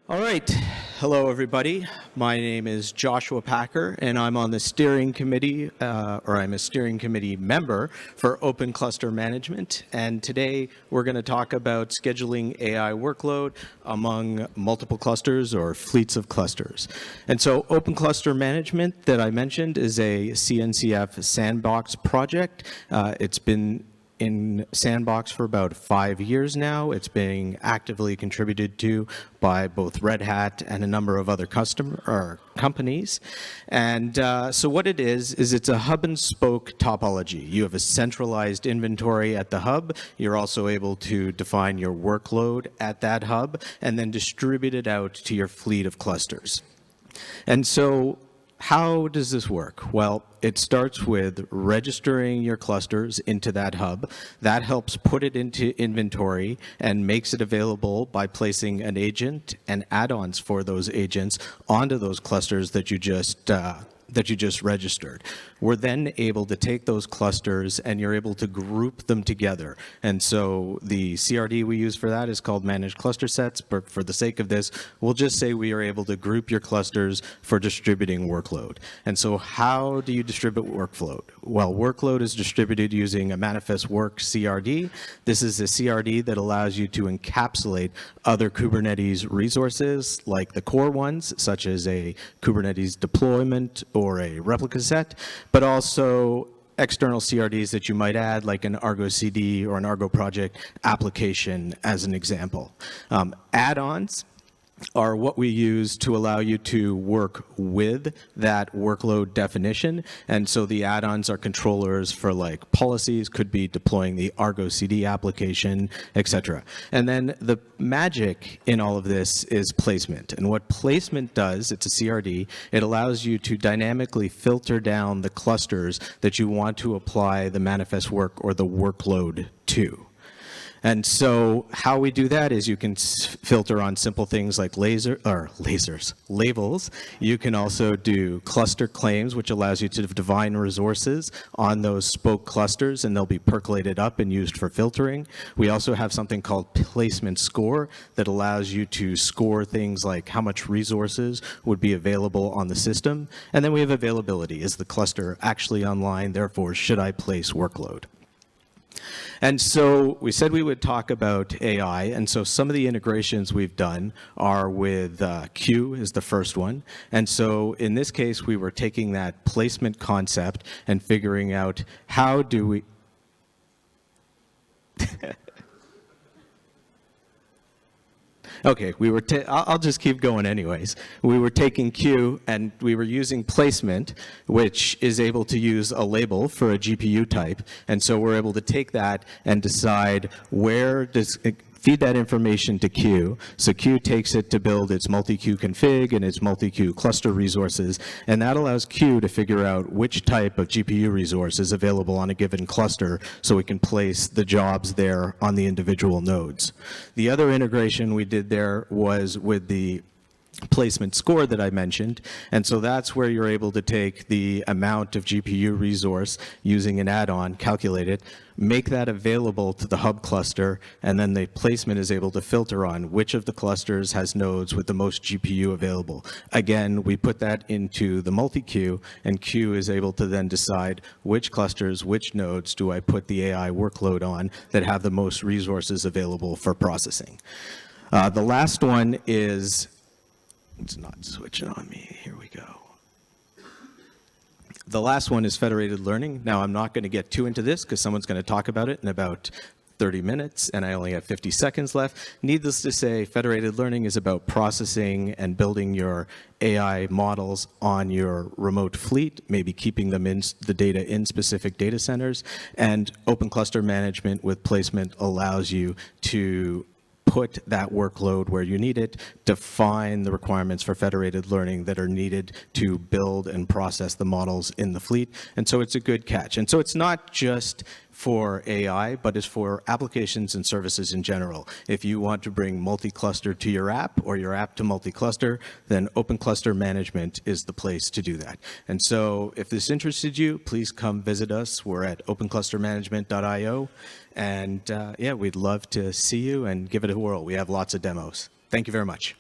All right. Hello, everybody. My name is Joshua Packer, and I'm on the steering committee, I'm a steering committee member for Open Cluster Management. And today we're going to talk about scheduling AI workload among multiple clusters or fleets of clusters. And so Open Cluster Management that I mentioned is a CNCF sandbox project. It's been in Sandbox for about 5 years now. It's being actively contributed to by both Red Hat and a number of other companies. And so what it is it's a hub and spoke topology. You have a centralized inventory at the hub. You're also able to define your workload at that hub and then distribute it out to your fleet of clusters. And so how does this work? Well, it starts with registering your clusters into that hub. That helps put it into inventory and makes it available by placing an agent and add-ons for those agents onto those clusters that you just registered. We're then able to take those clusters and you're able to group them together. And so the CRD we use for that is called Managed Cluster Sets, but for the sake of this, we'll just say we are able to group your clusters for distributing workload. And so how do you distribute workload? Well, workload is distributed using a manifest work CRD. This is a CRD that allows you to encapsulate other Kubernetes resources like the core ones, such as a Kubernetes deployment or a replica set, but also external CRDs that you might add, like an Argo CD or an Argo project application, as an example. Add-ons are what we use to allow you to work with that workload definition. And so the add-ons are controllers for like policies, could be deploying the Argo CD application, etc. And then the magic in all of this is placement. And what placement does, it's a CRD, it allows you to dynamically filter down the clusters that you want to apply the manifest work or the workload to. And so how we do that is you can filter on simple things like labels. You can also do cluster claims, which allows you to define resources on those spoke clusters, and they'll be percolated up and used for filtering. We also have something called placement score that allows you to score things like how much resources would be available on the system. And then we have availability. Is the cluster actually online? Therefore, should I place workload? And so we said we would talk about AI, and so some of the integrations we've done are with Q is the first one. And so in this case, we were taking that placement concept and figuring out how do we... Okay, I'll just keep going anyways. We were taking Q and we were using placement, which is able to use a label for a GPU type. And so we're able to take that and decide where does feed that information to Q. So Q takes it to build its multi-queue config and its multi-queue cluster resources, and that allows Q to figure out which type of GPU resource is available on a given cluster so we can place the jobs there on the individual nodes. The other integration we did there was with the placement score that I mentioned, and so that's where you're able to take the amount of GPU resource using an add-on, calculate it, make that available to the hub cluster, and then the placement is able to filter on which of the clusters has nodes with the most GPU available. Again, we put that into the multi-queue, and Q is able to then decide which clusters, which nodes do I put the AI workload on that have the most resources available for processing. The last one is... It's not switching on me. Here we go. The last one is federated learning. Now, I'm not going to get too into this because someone's going to talk about it in about 30 minutes, and I only have 50 seconds left. Needless to say, federated learning is about processing and building your AI models on your remote fleet, maybe keeping them in the data in specific data centers. And open cluster management with placement allows you to put that workload where you need it, define the requirements for federated learning that are needed to build and process the models in the fleet. And so it's a good catch. And so it's not just for AI, but it's for applications and services in general. If you want to bring multi-cluster to your app or your app to multi-cluster, then Open Cluster Management is the place to do that. And so if this interested you, please come visit us. We're at openclustermanagement.io. And yeah, we'd love to see you and give it a whirl. We have lots of demos. Thank you very much.